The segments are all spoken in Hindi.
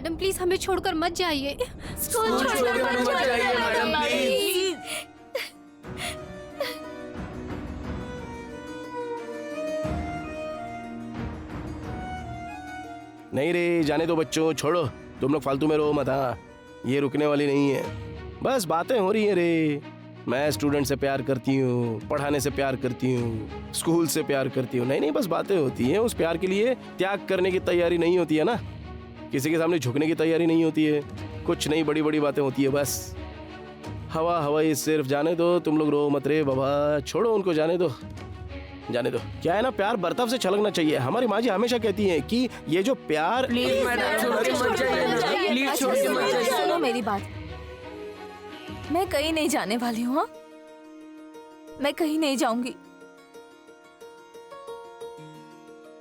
मैडम प्लीज हमें छोड़कर मत जाइए। स्कूल छोड़कर मत जाइए मैडम प्लीज। नहीं रे, जाने दो बच्चों, छोड़ो, तुम लोग फालतू में रो मत। हाँ, ये रुकने वाली नहीं है, बस बातें हो रही है रे। मैं स्टूडेंट से प्यार करती हूँ, पढ़ाने से प्यार करती हूँ, स्कूल से प्यार करती हूँ। नहीं, बस बातें होती हैं। उस प्यार के लिए त्याग करने की तैयारी नहीं होती है ना, किसी के सामने झुकने की तैयारी नहीं होती है। कुछ नहीं, बड़ी बड़ी बातें होती है बस। हवा हवाई सिर्फ। जाने दो, तुम लोग रो मत रे बाबा, छोड़ो उनको, जाने दो, जाने दो। क्या है ना, प्यार बर्ताव से छलकना चाहिए। हमारी माँ जी हमेशा कहती हैं कि ये जो प्यार। प्लीज मैडम छोड़ के मत जाइए, प्लीज छोड़ के मत जाइए। सुनो मेरी बात, मैं कहीं नहीं जाने वाली हूँ। हाँ? मैं कहीं नहीं जाऊंगी।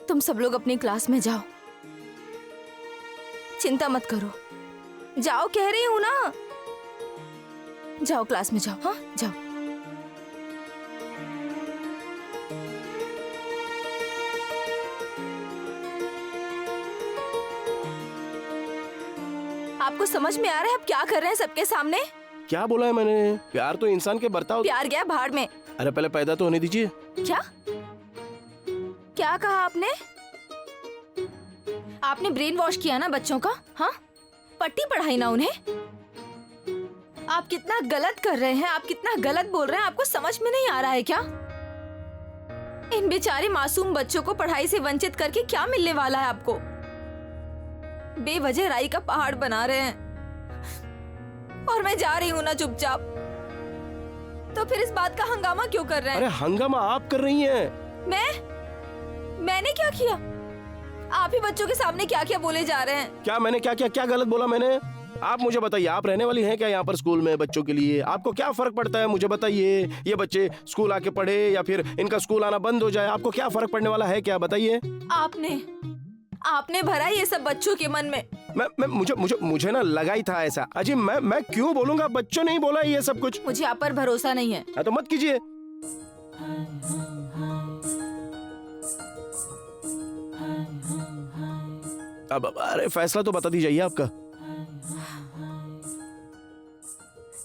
तुम सब लोग अपनी क्लास में जाओ, चिंता मत करो। जाओ कह रही हूँ ना, जाओ क्लास में जाओ। हाँ जाओ। आपको समझ में आ रहा है आप क्या कर रहे हैं सबके सामने? क्या बोला है मैंने? प्यार तो इंसान के बर्ताव। प्यार गया भाड़ में। अरे पहले पैदा तो होने दीजिए। क्या क्या कहा आपने? आपने ब्रेन वॉश किया ना बच्चों का? हाँ, पट्टी पढ़ाई ना उन्हें। आप कितना गलत कर रहे हैं, आप कितना गलत बोल रहे हैं, आपको समझ में नहीं आ रहा है क्या? इन बेचारे मासूम बच्चों को पढ़ाई से वंचित करके क्या मिलने वाला है आपको? बेवजह राई का पहाड़ बना रहे हैं और मैं जा रही हूँ ना चुपचाप। तो फिर इस बात का हंगामा क्यों कर रहे हैं? अरे हंगामा आप कर रही हैं। मैंने क्या किया? आप ही बच्चों के सामने क्या क्या बोले जा रहे हैं? क्या मैंने क्या गलत बोला मैंने? आप मुझे बताइए, आप रहने वाली हैं क्या यहाँ पर स्कूल में बच्चों के लिए? आपको क्या फर्क पड़ता है मुझे बताइए। ये बच्चे स्कूल आके पढ़े या फिर इनका स्कूल आना बंद हो जाए, आपको क्या फर्क पड़ने वाला है क्या? बताइए। आपने भरा ये सब बच्चों के मन में। मुझे ना लगा ही था ऐसा। अजी मैं क्यों बोलूंगा? बच्चों ने ही बोला ये सब कुछ। मुझे आप पर भरोसा नहीं है। तो मत कीजिए। अब अरे फैसला तो बता दीजिए आपका।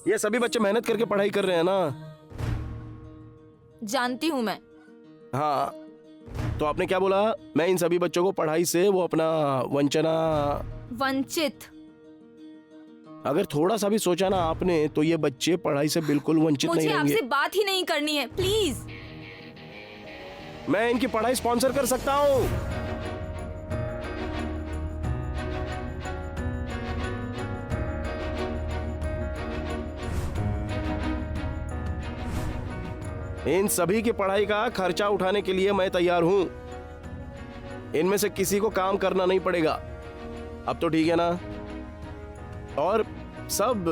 ये सभी बच्चे मेहनत करके पढ़ाई कर रहे हैं ना? जानती हूँ मैं। हाँ, तो आपने क्या बोला? मैं इन सभी बच्चों को पढ़ाई से वो अपना वंचित। अगर थोड़ा सा भी सोचा ना आपने तो ये बच्चे पढ़ाई से बिल्कुल वंचित नहीं रहेंगे। मुझे आपसे बात ही नहीं करनी है, प्लीज। मैं इनकी पढ़ाई स्पॉन्सर कर सकता हूँ। इन सभी की पढ़ाई का खर्चा उठाने के लिए मैं तैयार हूं। इनमें से किसी को काम करना नहीं पड़ेगा। अब तो ठीक है ना? और सब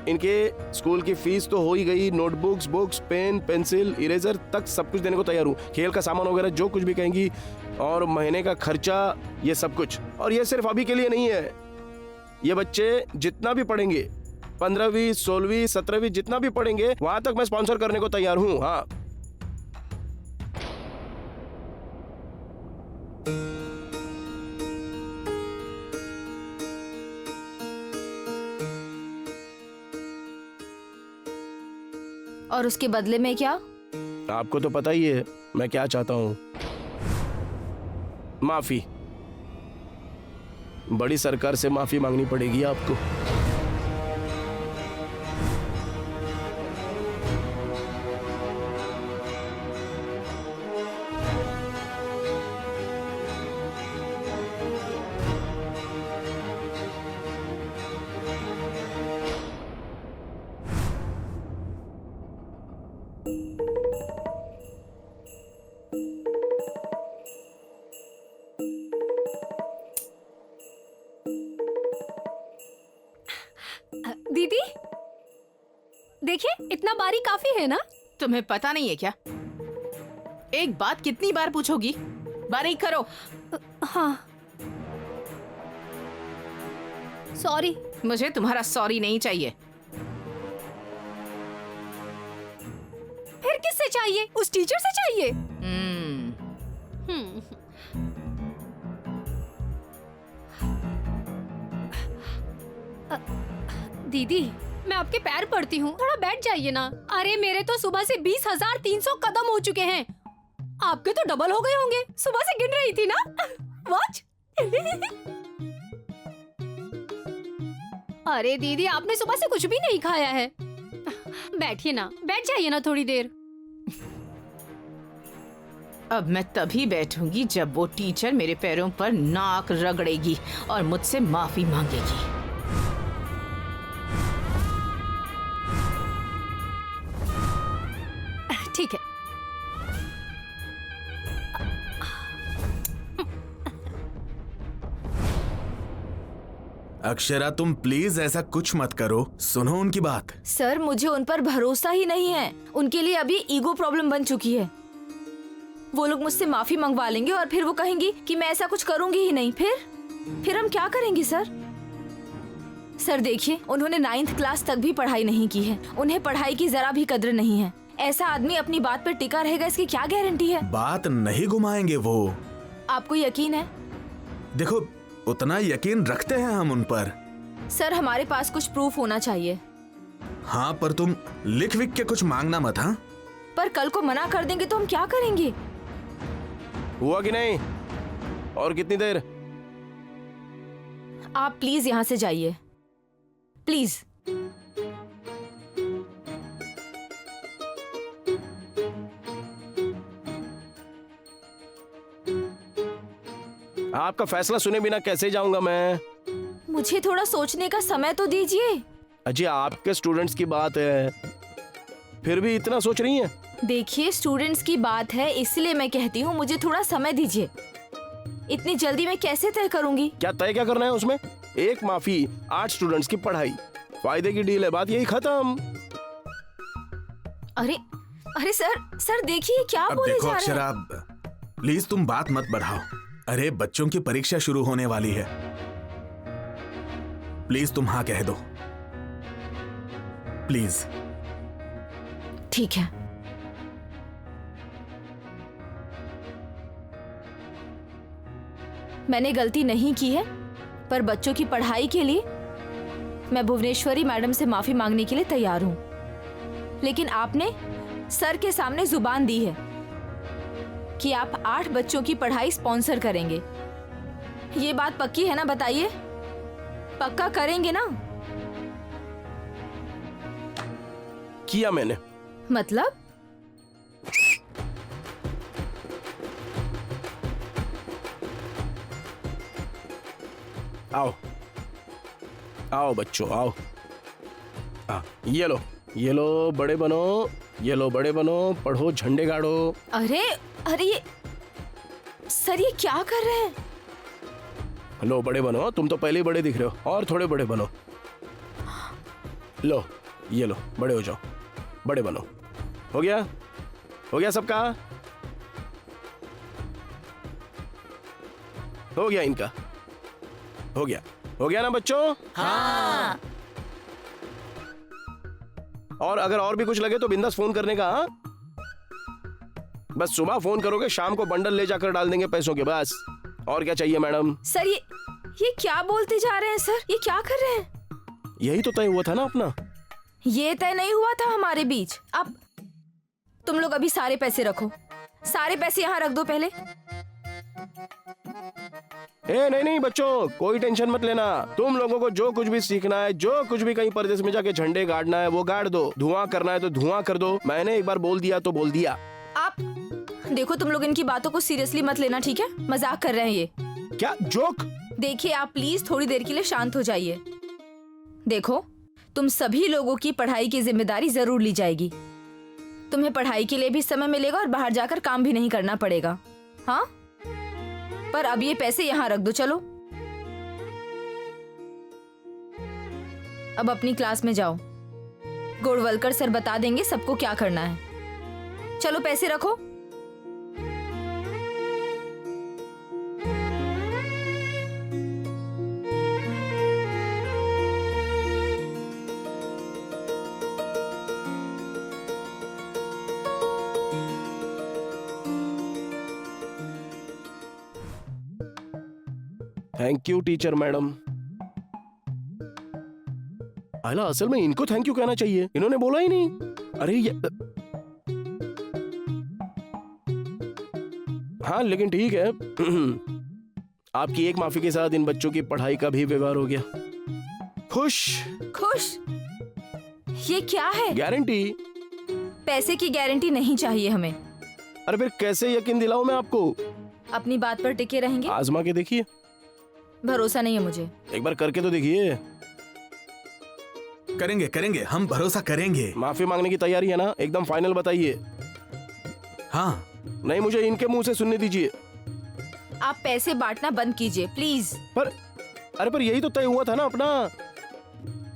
इनके स्कूल की फीस तो हो ही गई, notebooks, books, pen, pencil, eraser तक सब कुछ देने को तैयार हूं। खेल का सामान वगैरह जो कुछ भी कहेंगी, और महीने का खर्चा, ये सब कुछ। और ये सिर्फ अभी के लिए नहीं है। ये बच्चे जितना भी पढ़ेंगे, 15वीं, 16वीं, 17वीं, जितना भी पढ़ेंगे, वहां तक मैं स्पॉन्सर करने को तैयार हूं। हाँ, और उसके बदले में क्या? आपको तो पता ही है मैं क्या चाहता हूं। माफी। बड़ी सरकार से माफी मांगनी पड़ेगी आपको। दीदी देखिए, इतना बारी काफी है ना? तुम्हें पता नहीं है क्या? एक बात कितनी बार पूछोगी? बारीक करो। हाँ, सॉरी। मुझे तुम्हारा सॉरी नहीं चाहिए। फिर किससे चाहिए? उस टीचर से चाहिए? दीदी मैं आपके पैर पड़ती हूँ, थोड़ा बैठ जाइए ना। अरे मेरे तो सुबह से 20,300 कदम हो चुके हैं, आपके तो डबल हो गए होंगे। सुबह से गिन रही थी ना। वॉच। अरे दीदी आपने सुबह से कुछ भी नहीं खाया है। बैठिए ना, बैठ जाइए ना थोड़ी देर। अब मैं तभी बैठूंगी जब वो टीचर मेरे पैरों पर नाक रगड़ेगी और मुझसे माफी मांगेगी। ठीक है। अक्षरा तुम प्लीज ऐसा कुछ मत करो, सुनो उनकी बात। सर मुझे उन पर भरोसा ही नहीं है। उनके लिए अभी ईगो प्रॉब्लम बन चुकी है। वो लोग मुझसे माफी मंगवा लेंगे और फिर वो कहेंगी कि मैं ऐसा कुछ करूंगी ही नहीं। फिर हम क्या करेंगे सर? सर देखिए, उन्होंने 9th क्लास तक भी पढ़ाई नहीं की है। उन्हें पढ़ाई की जरा भी कद्र नहीं है। ऐसा आदमी अपनी बात पर टिका रहेगा, इसकी क्या गारंटी है? बात नहीं घुमाएंगे वो। आपको यकीन है? देखो उतना यकीन रखते हैं हम उन पर। सर हमारे पास कुछ प्रूफ होना चाहिए। हाँ पर तुम लिख विख के कुछ मांगना मत। हाँ पर कल को मना कर देंगे तो हम क्या करेंगे? हुआ कि नहीं? और कितनी देर? आप प्लीज यहाँ से जाइए, प्लीज। आपका फैसला सुने बिना कैसे जाऊंगा मैं? मुझे थोड़ा सोचने का समय तो दीजिए। अजी आपके स्टूडेंट्स की बात है, फिर भी इतना सोच रही हैं? देखिए स्टूडेंट्स की बात है इसलिए मैं कहती हूँ मुझे थोड़ा समय दीजिए। इतनी जल्दी मैं कैसे तय करूंगी? क्या तय क्या करना है उसमें? एक माफी, 8 स्टूडेंट्स की पढ़ाई, फायदे की डील है, बात यही खत्म। अरे अरे सर देखिए क्या अब बोले देखो जा रहे अक्षरा, हैं। प्लीज तुम बात मत बढ़ाओ। अरे बच्चों की परीक्षा शुरू होने वाली है, प्लीज तुम हाँ कह दो, प्लीज। ठीक है। मैंने गलती नहीं की है, पर बच्चों की पढ़ाई के लिए मैं भुवनेश्वरी मैडम से माफी मांगने के लिए तैयार हूं। लेकिन आपने सर के सामने जुबान दी है कि आप 8 बच्चों की पढ़ाई स्पॉन्सर करेंगे। ये बात पक्की है ना? बताइए, पक्का करेंगे ना? किया मैंने। मतलब? आओ आओ बच्चों आओ। ये लो बड़े बनो, ये लो बड़े बनो, पढ़ो, झंडे गाड़ो। अरे ये सर ये क्या कर रहे हैं? लो बड़े बनो, तुम तो पहले ही बड़े दिख रहे हो, और थोड़े बड़े बनो। लो ये लो, बड़े हो जाओ, बड़े बनो। हो गया सबका? हो गया इनका? हो गया ना बच्चों? हाँ। और अगर और भी कुछ लगे तो बिंदास फोन करने का। हाँ? बस सुबह फोन करोगे, शाम को बंडल ले जाकर डाल देंगे पैसों के, बस। और क्या चाहिए मैडम? सर ये क्या बोलते जा रहे हैं सर? ये क्या कर रहे हैं? यही तो तय हुआ था ना अपना। ये तय नहीं हुआ था हमारे बीच। अब तुम लोग अभी सारे पैसे रखो, सारे पैसे यहाँ रख दो पहले। नहीं बच्चों, कोई टेंशन मत लेना। तुम लोगों को जो कुछ भी सीखना है, जो कुछ भी कहीं परदेश में जाके झंडे गाड़ना है वो गाड़ दो, धुआं करना है तो धुआं कर दो। मैंने एक बार बोल दिया तो बोल दिया। आप देखो, तुम लोग इनकी बातों को सीरियसली मत लेना, ठीक है? मजाक कर रहे हैं ये। क्या जोक? देखिए आप प्लीज थोड़ी देर के लिए शांत हो जाइए। देखो, तुम सभी लोगों की पढ़ाई की जिम्मेदारी जरूर ली जाएगी। तुम्हें पढ़ाई के लिए भी समय मिलेगा और बाहर जाकर काम भी नहीं करना पड़ेगा। हाँ, पर अब ये पैसे यहाँ रख दो। चलो अब अपनी क्लास में जाओ, गोडवलकर सर बता देंगे सबको क्या करना है। चलो पैसे रखो। Thank you teacher madam. आयला असल में इनको थैंक यू कहना चाहिए, इन्होंने बोला ही नहीं। अरे ये हाँ लेकिन ठीक है। आपकी एक माफी के साथ इन बच्चों की पढ़ाई का भी व्यवहार हो गया। खुश? खुश? ये क्या है? गारंटी। पैसे की गारंटी नहीं चाहिए हमें। अरे फिर कैसे यकीन दिलाऊं मैं आपको? अपनी बात पर टिके रहेंगे? आजमा के देखिए। भरोसा नहीं है मुझे। एक बार करके तो देखिए। करेंगे करेंगे, हम भरोसा करेंगे। माफी मांगने की तैयारी है ना? एकदम फाइनल बताइए। हाँ। नहीं, मुझे इनके मुंह से सुनने दीजिए। आप पैसे बांटना बंद कीजिए प्लीज। पर यही तो तय हुआ था ना अपना।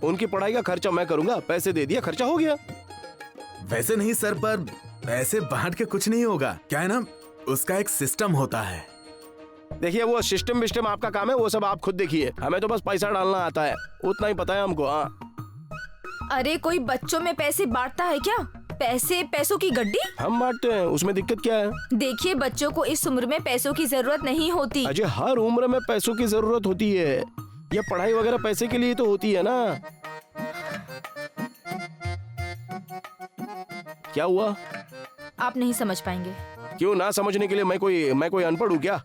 उनकी पढ़ाई का खर्चा मैं करूंगा, पैसे दे दिया, खर्चा हो गया। वैसे नहीं सर, पर पैसे बांट के कुछ नहीं होगा। क्या है ना, उसका एक सिस्टम होता है। देखिए वो सिस्टम विस्टम आपका काम है, वो सब आप खुद देखिए। हमें तो बस पैसा डालना आता है, उतना ही पता है हमको। हाँ। अरे कोई बच्चों में पैसे बांटता है क्या? पैसों की गड्डी? हम बांटते हैं, उसमें दिक्कत क्या है? देखिए बच्चों को इस उम्र में पैसों की जरूरत नहीं होती। अजय हर उम्र में पैसों की जरूरत होती है। ये पढ़ाई वगैरह पैसे के लिए तो होती है ना। क्या हुआ? आप नहीं समझ पाएंगे। क्यों ना समझने के लिए? मैं कोई अनपढ़ हूँ क्या?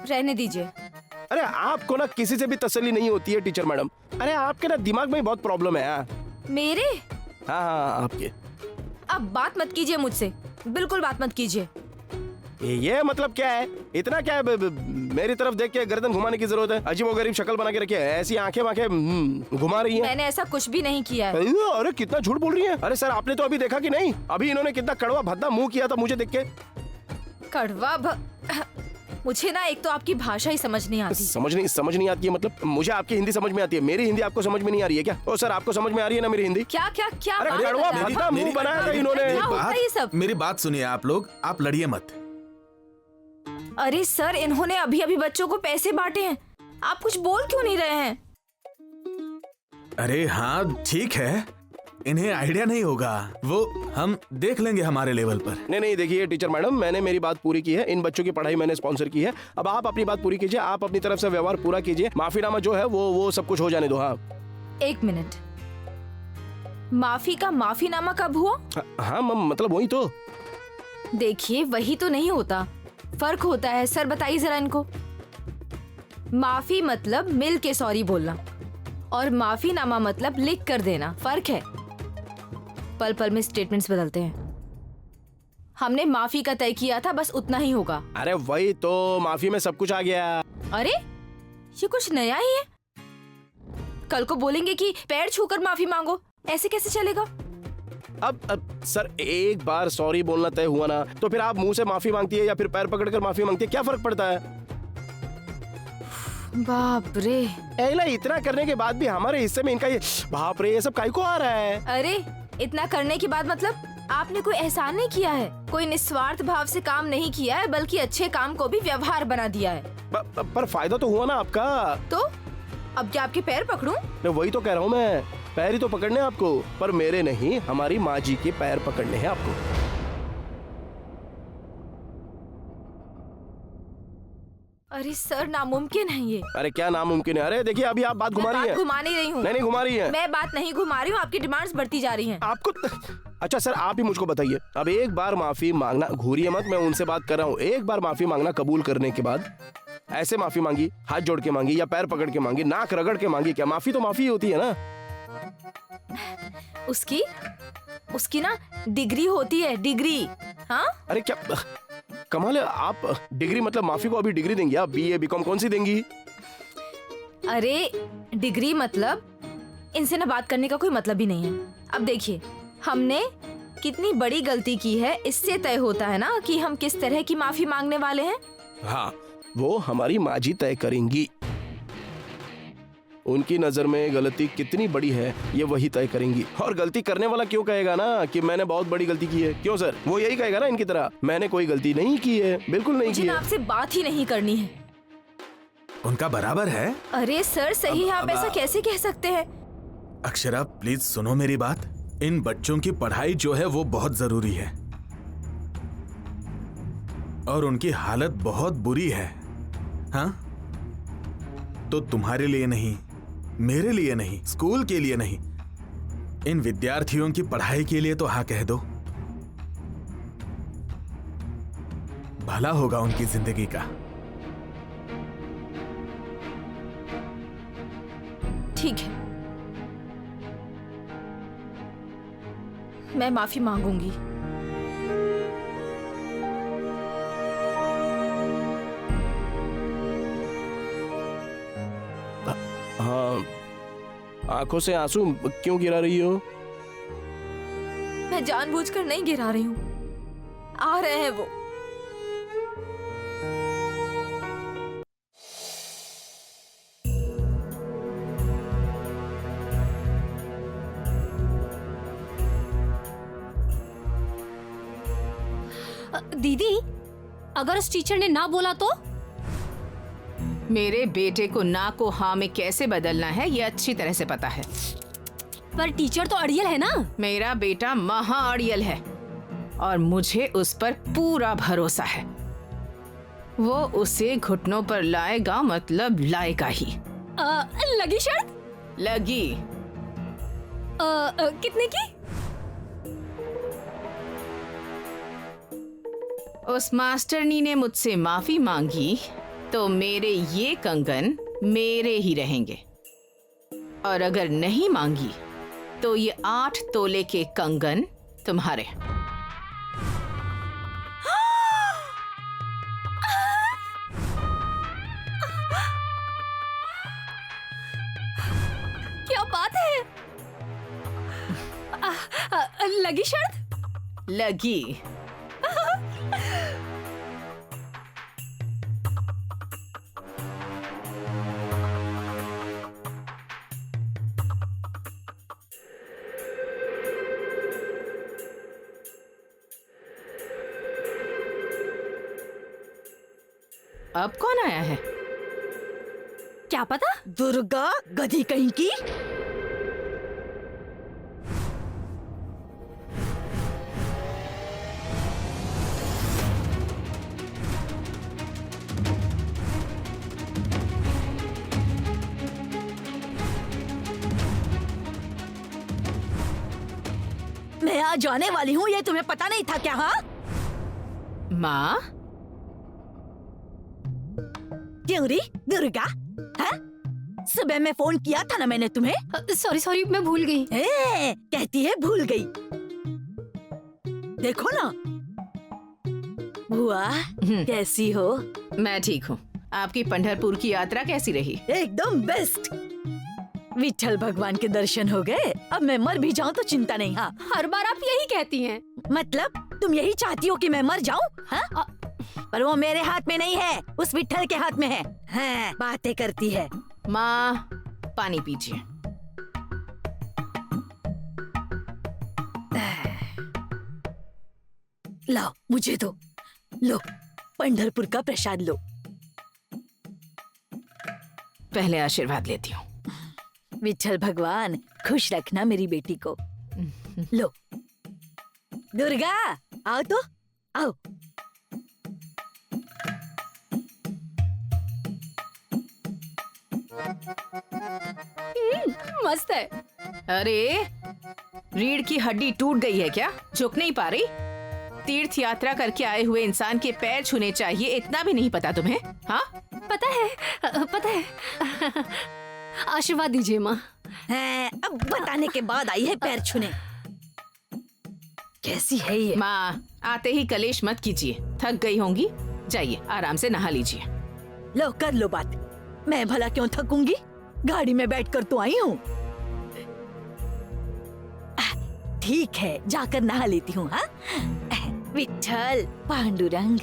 रहने दीजिए। अरे आपको ना किसी से भी तसल्ली नहीं होती है टीचर मैडम। अरे आपके ना दिमाग में बहुत प्रॉब्लम है। मेरे? हाँ आपके। अब बात मत कीजिए मुझसे, बिल्कुल बात मत कीजिए। ये मतलब क्या है? इतना क्या है मेरी तरफ देख के गर्दन घुमाने की जरूरत है? अजीबोगरीब शक्ल बना के रखी है, ऐसी आंखें घुमा रही हैं। मैंने ऐसा कुछ भी नहीं किया है। अरे कितना झूठ बोल रही है। अरे सर आपने तो अभी देखा कि नहीं? अभी इन्होंने कितना कड़वा भद्दा मुंह किया था मुझे देख के। कड़वा मुझे ना एक तो आपकी भाषा ही समझ नहीं आती। समझ नहीं आती है मतलब? मुझे आपकी हिंदी समझ में आती है, मेरी हिंदी आपको समझ में नहीं आ रही है क्या? ओ सर आपको समझ में आ रही है ना मेरी हिंदी? क्या क्या क्या अरे बात कड़वा कर रहे हैं भद्दा आप? मुंह बनाया था इन्होंने। क्या होता है ये सब? मेरी बात सुनिए आप लोग, आप लड़िए मत। अरे सर इन्होंने अभी अभी बच्चों को पैसे बांटे हैं, आप कुछ बोल क्यों नहीं रहे हैं? अरे हाँ ठीक है, इन्हें आइडिया नहीं होगा, वो हम देख लेंगे हमारे लेवल पर। नहीं देखिए टीचर मैडम, मैंने मेरी बात पूरी की है। इन बच्चों की पढ़ाई मैंने स्पॉन्सर की है। अब आप अपनी बात पूरी कीजिए, आप अपनी तरफ से व्यवहार पूरा कीजिए। माफीनामा जो है वो सब कुछ हो जाने दो। हाँ एक मिनट, माफी का माफीनामा कब हुआ? हाँ मतलब वही तो। देखिए वही तो नहीं होता, फर्क होता है। सर बताइए जरा इनको। माफी मतलब मिल के सॉरी बोलना और माफीनामा मतलब लिख कर देना, फर्क है। पल पल में स्टेटमेंट्स बदलते हैं। हमने माफी का तय किया था, बस उतना ही होगा। अरे वही तो, माफी में सब कुछ आ गया। अरे ये कुछ नया ही है। कल को बोलेंगे कि पैर छूकर माफी मांगो, ऐसे कैसे चलेगा? अब सर एक बार सॉरी बोलना तय हुआ ना, तो फिर आप मुंह से माफी मांगती है या फिर पैर पकड़कर माफी मांगती है, क्या फर्क पड़ता है? बाप रे। एला इतना करने के बाद भी हमारे हिस्से में इनका ये बाप रे ये सब काहे को आ रहा है? अरे इतना करने के बाद मतलब आपने कोई एहसान नहीं किया है, कोई निस्वार्थ भाव से काम नहीं किया है, बल्कि अच्छे काम को भी व्यवहार बना दिया है। पर फायदा तो हुआ ना आपका। तो अब क्या आपके पैर पकड़ूं? मैं वही तो कह रहा हूँ, मैं पैर ही तो पकड़ने हैं आपको, पर मेरे नहीं, हमारी माँ जी के पैर पकड़ने हैं आपको। अरे सर नामुमकिन है ये। अरे क्या नामुमकिन है? अरे देखिए अभी आप बात घुमा रही मैं है। बात घुमा नहीं रही हूँ। नहीं घुमा रही है। मैं बात नहीं घुमा रही हूँ, आपकी डिमांड्स बढ़ती जा रही हैं। आपको अच्छा सर आप ही मुझको बताइए, अब एक बार माफी मांगना, घूरिए मत, मैं उनसे बात कर रहा हूँ। एक बार माफी मांगना कबूल करने के बाद ऐसे माफी मांगी, हाथ जोड़ के मांगी या पैर पकड़ के मांगी, नाक रगड़ के मांगी, क्या माफी तो माफी होती है ना? उसकी ना डिग्री होती है, डिग्री। हाँ अरे क्या कमाल है, आप डिग्री मतलब माफी को अभी डिग्री देंगी आप? बीए बीकॉम कौन सी देंगी? अरे डिग्री मतलब इनसे ना बात करने का कोई मतलब ही नहीं है। अब देखिए हमने कितनी बड़ी गलती की है, इससे तय होता है ना कि हम किस तरह की माफी मांगने वाले हैं। हाँ वो हमारी माँ जी तय करेंगी। उनकी नजर में गलती कितनी बड़ी है ये वही तय करेंगी। और गलती करने वाला क्यों कहेगा ना कि मैंने बहुत बड़ी गलती की है? क्यों सर? वो यही कहेगा ना इनकी तरह, मैंने कोई गलती नहीं की है, बिल्कुल नहीं मुझे की ना है। आपसे बात ही नहीं करनी है। उनका बराबर है। अरे सर सही है, आप ऐसा कैसे कह सकते हैं? अक्षरा प्लीज सुनो मेरी बात। इन बच्चों की पढ़ाई जो है वो बहुत जरूरी है और उनकी हालत बहुत बुरी है। हाँ तो तुम्हारे लिए नहीं, मेरे लिए नहीं, स्कूल के लिए नहीं, इन विद्यार्थियों की पढ़ाई के लिए तो हाँ कह दो। भला होगा उनकी जिंदगी का। ठीक है, मैं माफी मांगूंगी। हाँ, आंखों से आंसू क्यों गिरा रही हो? मैं जानबूझकर नहीं गिरा रही हूँ, आ रहे हैं वो। दीदी, अगर उस टीचर ने ना बोला तो? मेरे बेटे को ना को हाँ में कैसे बदलना है ये अच्छी तरह से पता है। पर टीचर तो अड़ियल है ना। मेरा बेटा महा अड़ियल है और मुझे उस पर पूरा भरोसा है। वो उसे घुटनों पर लाएगा, मतलब लाएगा ही। लगी शर्त? लगी। कितने की? उस मास्टरनी ने मुझसे माफी मांगी तो मेरे ये कंगन मेरे ही रहेंगे, और अगर नहीं मांगी तो ये 8 तोले के कंगन तुम्हारे। क्या बात है? लगी शर्त? लगी। अब कौन आया है? क्या पता। दुर्गा गधी कहीं की। मैं आज जाने वाली हूँ, ये तुम्हें पता नहीं था क्या? हाँ, माँ। क्यों री दुर्गा? हाँ? सुबह में फोन किया था ना मैंने तुम्हें। सॉरी मैं भूल गई। कहती है भूल गई। देखो ना बुआ, कैसी हो? मैं ठीक हूँ। आपकी पंढरपुर की यात्रा कैसी रही? एकदम बेस्ट। विठल भगवान के दर्शन हो गए। अब मैं मर भी जाऊँ तो चिंता नहीं। हाँ, हर बार आप यही कहती हैं। मतलब तुम यही चाहती हो कि मैं मर जाऊँ? हाँ? पर वो मेरे हाथ में नहीं है, उस विठल के हाथ में है। हाँ, बातें करती है। माँ, पानी पीजिए। लाओ, मुझे दो। लो, पंढरपुर का प्रसाद लो। पहले आशीर्वाद लेती हूँ। विठल भगवान खुश रखना मेरी बेटी को। लो दुर्गा, आओ तो आओ। मस्त है। अरे, रीढ़ की हड्डी टूट गई है क्या? झुक नहीं पा रही? तीर्थ यात्रा करके आए हुए इंसान के पैर छूने चाहिए, इतना भी नहीं पता तुम्हें? हाँ, पता है। आशीर्वाद दीजिए माँ। अब बताने के बाद आई है पैर छूने। कैसी है ये? माँ, आते ही कलेश मत कीजिए, थक गई होंगी। जाइए, आराम से नहा लीजिए। लो, कर लो बात। मैं भला क्यों थकूंगी? गाड़ी में बैठकर तो आई हूँ। ठीक है, जाकर नहा लेती हूँ। हाँ, विठल पांडुरंग।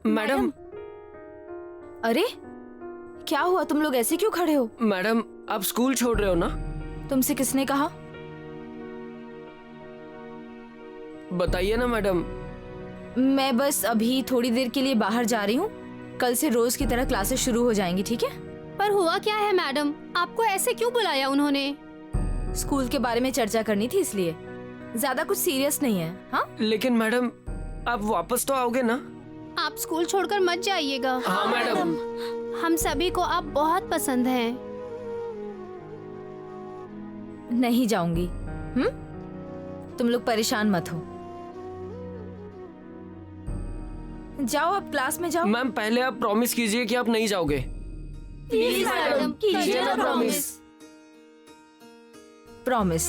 मैडम। अरे क्या हुआ? तुम लोग ऐसे क्यों खड़े हो? मैडम, आप स्कूल छोड़ रहे हो ना? तुमसे किसने कहा? बताइए ना मैडम। मैं बस अभी थोड़ी देर के लिए बाहर जा रही हूँ। कल से रोज की तरह क्लासेस शुरू हो जाएंगी, ठीक है? पर हुआ क्या है मैडम? आपको ऐसे क्यों बुलाया उन्होंने? स्कूल के बारे में चर्चा करनी थी इसलिए। ज्यादा कुछ सीरियस नहीं है। हाँ, लेकिन मैडम आप वापस तो आओगे ना? आप स्कूल छोड़कर मत जाइएगा। हाँ मैडम। हम सभी को आप बहुत पसंद हैं। नहीं जाऊंगी। तुम लोग परेशान मत हो। जाओ, अब क्लास में जाओ। मैम पहले आप प्रॉमिस कीजिए कि आप नहीं जाओगे। प्लीज मैडम, कीजिए ना प्रॉमिस। प्रॉमिस,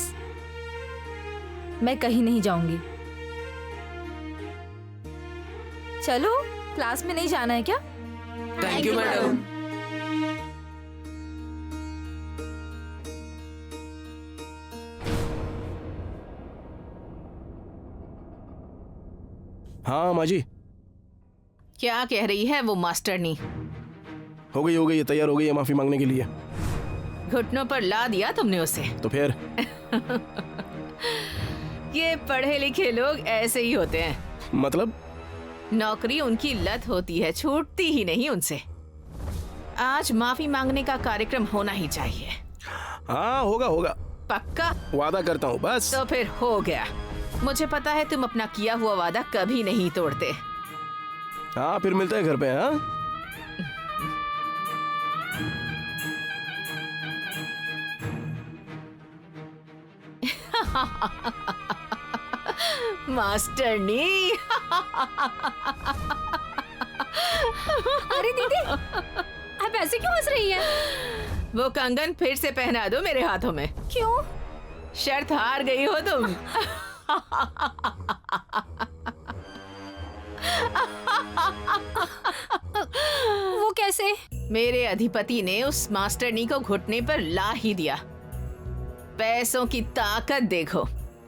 मैं कहीं नहीं जाऊंगी। चलो, क्लास में नहीं जाना है क्या? Thank you madam. हाँ माँ जी, क्या कह रही है वो मास्टरनी? हो गई ये तैयार हो गई है माफी मांगने के लिए। घुटनों पर ला दिया तुमने उसे। तो फिर ये पढ़े लिखे लोग ऐसे ही होते हैं। मतलब? नौकरी उनकी लत होती है, छूटती ही नहीं उनसे। आज माफी मांगने का कार्यक्रम होना ही चाहिए। हाँ होगा, पक्का? वादा करता हूँ बस। तो फिर हो गया। मुझे पता है तुम अपना किया हुआ वादा कभी नहीं तोड़ते। हाँ फिर मिलते हैं घर पे। हाँ मास्टरनी। अरे दीदी, आप ऐसे क्यों हंस रही हैं? वो कंगन फिर से पहना दो मेरे हाथों में। क्यों? शर्त हार गई हो तुम। वो कैसे? मेरे अधिपति ने उस मास्टरनी को घुटने पर ला ही दिया। पैसों की ताकत देखो।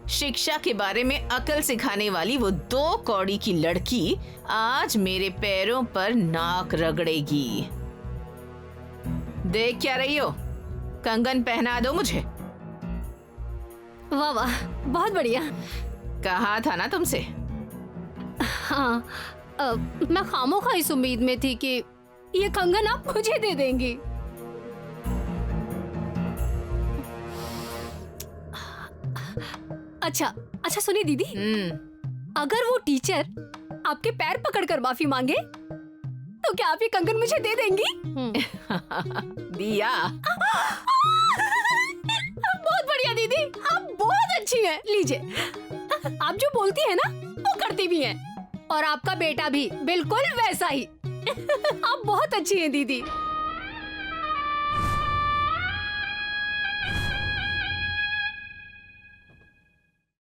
शिक्षा के बारे में अकल सिखाने वाली वो 2 कौड़ी की लड़की आज मेरे पैरों पर नाक रगड़ेगी। देख क्या रही हो? कंगन पहना दो मुझे। वाह वाह, बहुत बढ़िया। कहा था ना तुमसे। हाँ, मैं खामोखा इस उम्मीद में थी कि ये कंगन आप मुझे दे देंगी। अच्छा सुनिए दीदी, अगर वो टीचर आपके पैर पकड़कर माफी मांगे तो क्या आप ये कंगन मुझे दे देंगी? दिया। बहुत बढ़िया दीदी, आप बहुत अच्छी हैं। लीजिए, आप जो बोलती हैं ना वो करती भी हैं, और आपका बेटा भी बिल्कुल वैसा ही। आप बहुत अच्छी हैं दीदी।